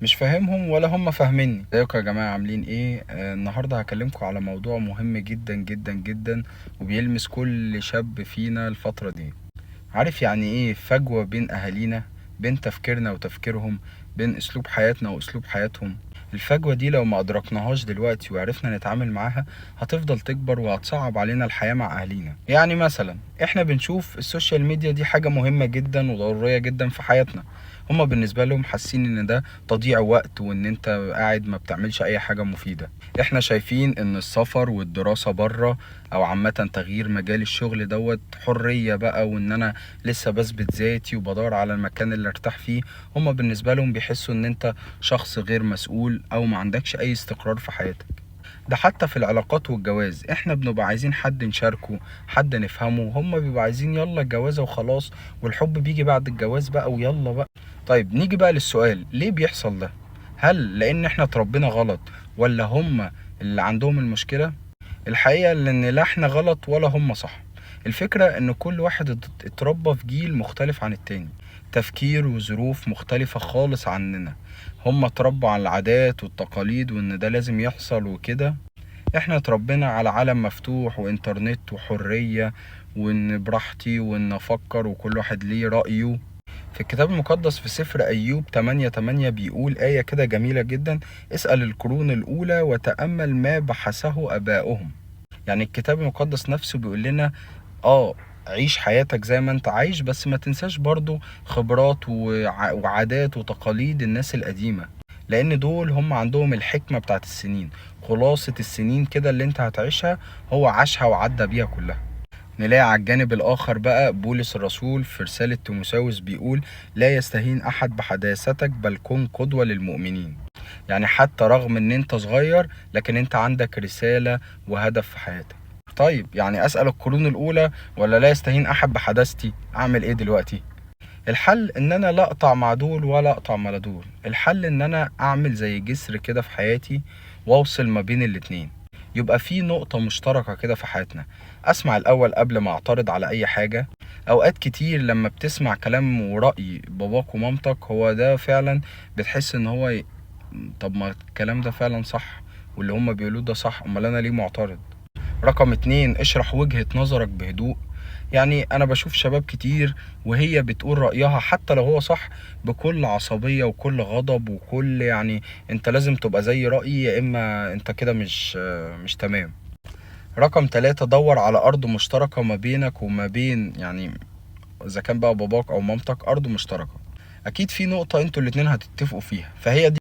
مش فاهمهم ولا هم فاهميني. ازيكم يا جماعة، عاملين ايه؟ النهاردة هكلمكم على موضوع مهم جدا جدا جدا، وبيلمس كل شاب فينا الفترة دي. عارف يعني ايه فجوة بين اهالينا، بين تفكيرنا وتفكيرهم، بين اسلوب حياتنا واسلوب حياتهم؟ الفجوة دي لو ما ادركناهاش دلوقتي وعرفنا نتعامل معاها هتفضل تكبر وهتصعب علينا الحياة مع اهالينا. يعني مثلا احنا بنشوف السوشيال ميديا دي حاجة مهمة جدا وضرورية جدا في حياتنا. هما بالنسبة لهم حاسين ان ده تضييع وقت وان انت قاعد ما بتعملش اي حاجة مفيدة. احنا شايفين ان السفر والدراسة بره او عامة تغيير مجال الشغل دوت حرية بقى، وان انا لسه بثبت ذاتي وبدور على المكان اللي ارتاح فيه. هما بالنسبة لهم بيحسوا ان انت شخص غير مسؤول او ما عندكش اي استقرار في حياتك. ده حتى في العلاقات والجواز احنا بنبقى عايزين حد نشاركه، حد نفهمه. هما بيبقوا عايزين يلا الجوازة وخلاص، والحب بيجي بعد الجواز بقى ويلا بقى. طيب نيجي بقى للسؤال، ليه بيحصل ده؟ هل لان احنا اتربينا غلط ولا هما اللي عندهم المشكلة؟ الحقيقة ان لا احنا غلط ولا هما صح. الفكرة ان كل واحد اتربى في جيل مختلف عن التاني، تفكير وظروف مختلفة خالص عننا. هما اتربوا على العادات والتقاليد وان ده لازم يحصل وكده. احنا اتربينا على عالم مفتوح وانترنت وحرية، وان براحتي وان افكر وكل واحد ليه رأيه. في الكتاب المقدس في سفر أيوب 8:8 بيقول آية كده جميلة جدا: اسأل القرون الأولى وتأمل ما بحثه آباؤهم. يعني الكتاب المقدس نفسه بيقول لنا عيش حياتك زي ما انت عايش، بس ما تنساش برضو خبرات وعادات وتقاليد الناس القديمة، لان دول هم عندهم الحكمة بتاعت السنين. خلاصة السنين كده اللي انت هتعيشها هو عاشها وعدى بيها كلها. نلاقي على الجانب الآخر بقى بولس الرسول في رسالة تيموثاوس بيقول: لا يستهين أحد بحداثتك بل كن قدوة للمؤمنين. يعني حتى رغم ان انت صغير لكن انت عندك رسالة وهدف في حياتك. طيب يعني اسأل القرون الاولى ولا لا يستهين احد بحداثتي؟ اعمل ايه دلوقتي؟ الحل ان انا لا اقطع مع دول ولا اقطع مع دول. الحل ان انا اعمل زي جسر كده في حياتي واوصل ما بين الاتنين، يبقى في نقطة مشتركة كده في حياتنا. اسمع الاول قبل ما اعترض على اي حاجة. اوقات كتير لما بتسمع كلام ورأي باباك ومامتك هو ده فعلا بتحس ان هو طب ما الكلام ده فعلا صح، واللي هما بيقولوه ده صح، امال انا ليه معترض؟ رقم اتنين، اشرح وجهة نظرك بهدوء. يعني انا بشوف شباب كتير وهي بتقول رأيها حتى لو هو صح بكل عصبية وكل غضب وكل يعني انت لازم تبقى زي رأيي يا اما انت كده مش تمام. رقم تلاتة، دور على ارض مشتركة ما بينك وما بين، يعني اذا كان بقى باباك او مامتك، ارض مشتركة. اكيد في نقطة انتوا الاتنين هتتفقوا فيها، فهي دي